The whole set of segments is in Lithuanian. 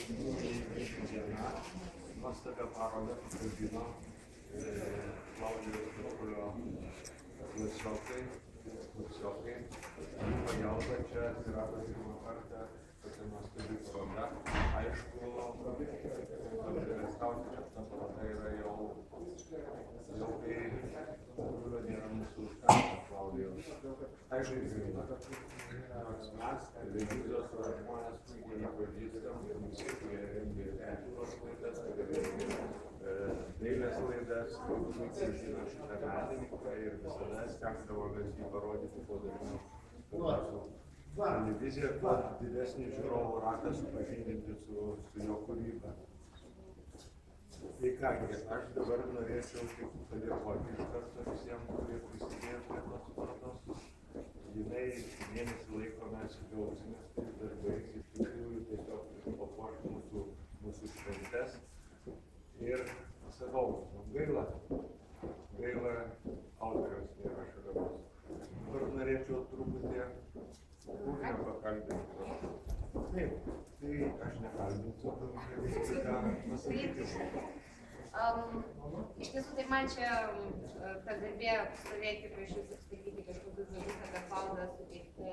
Diena, nuostabią parodą pakalbino Klaudijos Petulio klasiokai. Pagalba čia atsirado pirmą kartą tokia nuostabi paroda. Aišku, apgailestauti, kad ta paroda yra jau kai Petulio nėra mūsų užkarta Klaudijos. Aišku, nors mes, televizijos žmonės puikiai nepažįstam, kurie rengia kultūros laidas, kurie rengia dailės laidas, puikiai žino šitą menininką ir visada stengdavomės jį parodyti kuo dažniau. Televizija, kuo didesnį žiūrovų ratą supažindinti su jo kūryba. Tai kągi, aš dabar norėčiau padėkoti iš karto visiems, kurie prisidėjo prie tos parodos. Jinai mėnesį laiko mes džiaugsimės tais darbais, iš tikrųjų tiesiog papuoš mūsų šventes. Ir sakau, gaila autoriaus nėra šalia mūsų. Dabar norėčiau truputį kūrinio pakalbinti. Taip, tai aš nekalbinsiu, ką pasakyti. Iš tiesų, tai man čia ta garbė stovėti prieš jūs ir sakyti kažkokius žodžius apie Klaudą suteikti,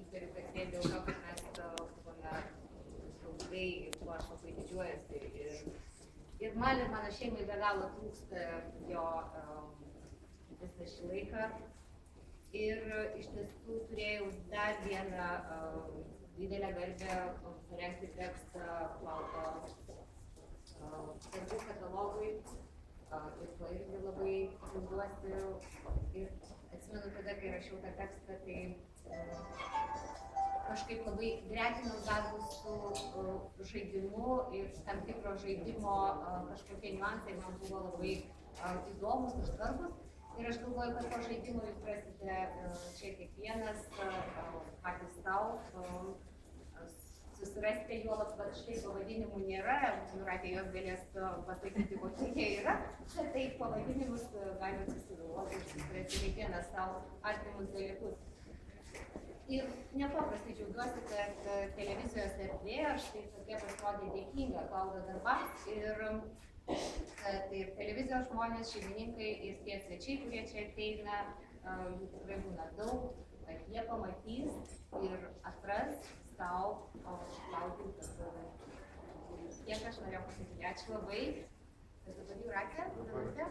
įtariu, kad vien dėl to, kad mes buvome draugai ir tuo aš labai didžiuojasi. Ir man ir mano šeimai be galo trūksta jo visą šį laiką. Ir iš tiesų turėjau dar vieną didelę garbę parengti tekstą Klaudo darbų katalogui, ir tuo irgi labai džiaugiuosi. Ir atsimenu tada, kai rašiau tą tekstą, tai kažkaip labai gretinau darbus su žaidimu ir tam tikro žaidimo kažkokie niuansai man buvo labai įdomus ir svarbus. Ir aš galvoju, kad po žaidimo jūs rasite čia kiekvienas patys sau. Susirasti juolab, kad štai pavadinimų nėra, Jūratė jos galės pasakyti, kokie jie yra, tai pavadinimus galime susigalvoti ir susirasti kiekvienas savo artimus dalykus. Ir nepaprastai džiaugiuosi, kad televizijos erdvė, aš tai tokia pasirodė dėkinga Klaudo darbams ir kad ir televizijos žmonės, šeimininkai ir tie svečiai, kurie čia ateina, jų tikrai būna daug, kad jie pamatys ir atras sau Klaudijų darbą. Tiek aš norėjau pasakyti. Ačiū labai. Ir dabar Jūratė, Jūratė.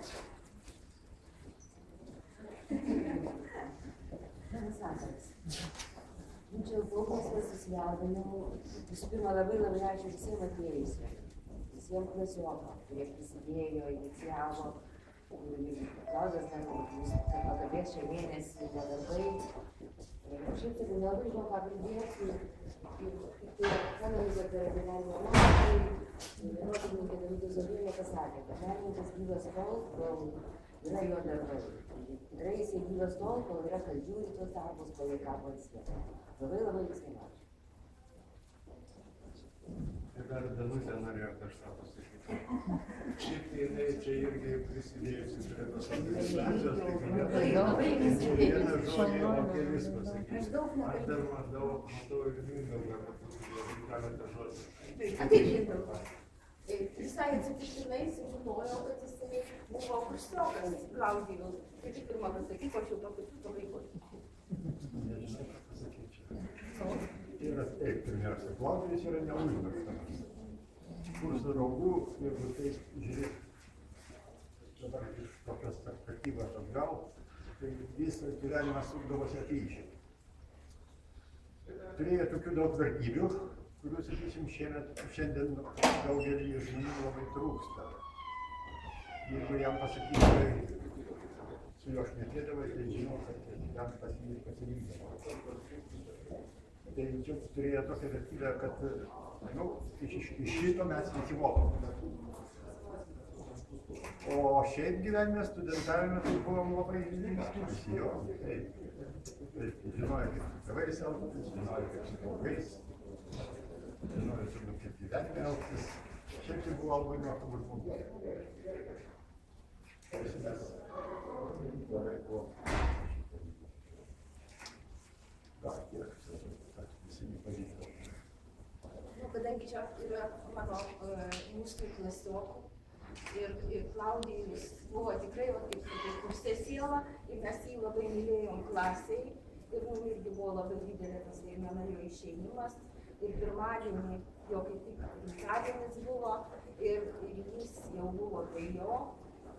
Labas vakaras. Čia daug susijaudinau. Visų pirma, labai ačiū visiems atėjusiems. Visiems klasiokam, kurie prisidėjo, inicijavo. Klaudas dar pakalbės šią mėnesį nedarbai. Šiaip tai nelabai žinau, ką pridėti. Ir analizė per gyvenimo metai, menotyrininkė Davidė Zovienė pasakė, kad menininkas gyvas tol, kol yra jo darbai. Tikrai jisai gyvas tol, kol yra kas žiūri tuos darbus, kol jie kabo ant sienos. Labai visiems ačiū. Ir dar Danutė norėjo kažką pasakyti. Šiaip jinai čia irgi prisidėjusi prie tos organizacijos, tai galėtų vieną žodį, o kelis pasakyti. Aš dar matau ir Mindaugą, kad keletą žodžių. Apie Mindaugą. Visai atsitiktinai sužinojau, kad jisai buvo kursiokas Klaudijaus. Tai tik pirmą pasakyk, aš jau tokius vaikus. Nežinau, ką pasakyti čia. Yra taip, pirmiausia, Klaudijus yra neužmirštamas. Kursų draugų, jeigu taip žiūrėt, dabar iš tokios perspektyvos atgal, tai visą gyvenimą sukdavosi apyčiai. Turėjo tokių daug vertybių, kurių, sakysim, šiandien daugelį žmonių labai trūksta. Jeigu jam pasakytumai, su juo šnekėdavai, tai žinau, kad jam pasirinkdavo. Tai čia turėjo tokią vertybę, kad iš šito mes visi mokom. O šiaip gyvenime, studentavime, tai buvom labai linksmi. Jo, taip. Žinojo, kaip su tėvais elgtis, žinojo, kaip su draugais, žinojo, kaip gyvenime elgtis. Šiaip tai buvo labai nuostabus žmogus. Mes labai buvom. kadangi čia yra mano mūsų klasiokų ir Klaudijus buvo tikrai, va, kaip kurse siela, ir mes jį labai mylėjom klasiai, ir mums irgi buvo labai didelė tas Veimena jo išėjimas, ir pirmadienį jo kaip tik gimtadienis buvo, ir jis jau buvo prie jo,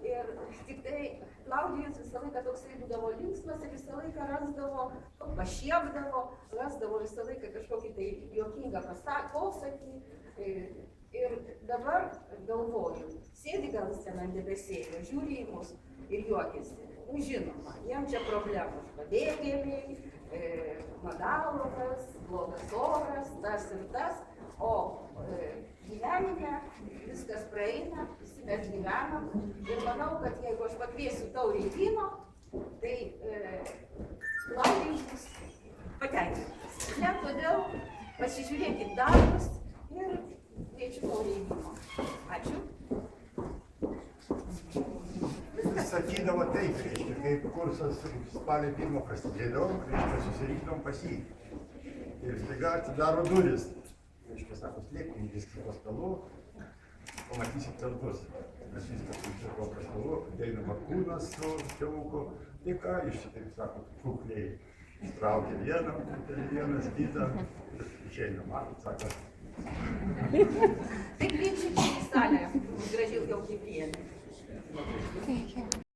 ir tik tai Klaudijus visą laiką toksai būdavo linksmas ir visą laiką rasdavo, pašiepdavo, rasdavo visą laiką kažkokį tai juokingą posakį. Ir dabar galvoju, sėdi gal jis ten ant debesėlio, žiūri į mus ir juokiasi. Nu, žinoma, jiem čia problemos, pabėgėliai, madalovas, blogas oras, tas ir tas, o gyvenime viskas praeina, visi mes gyvenam ir manau, kad jeigu aš pakviesiu taurį vyno, tai Klaudijus bus patenkintas. Ne, todėl pasižiūrėkit darbus ir kviečiu taurį vyno. Ačiū. Sakydavo taip, reiškia, kaip kursas spalio 1 prasidėdavo, reiškia, susirinkdavom pas jį. Ir staiga atidaro duris. Reiškia, sako, slėpkim viską po stalu, pamatysit, kas bus. Mes viską susirko po stalu, ateina Markūnas su tėvuku. Tai ką, iš taip sako, kukliai traukia vienas kitą, išeina, matot, sako. Tai kviečiu čia į salę, gražiau jau kaip priėmė.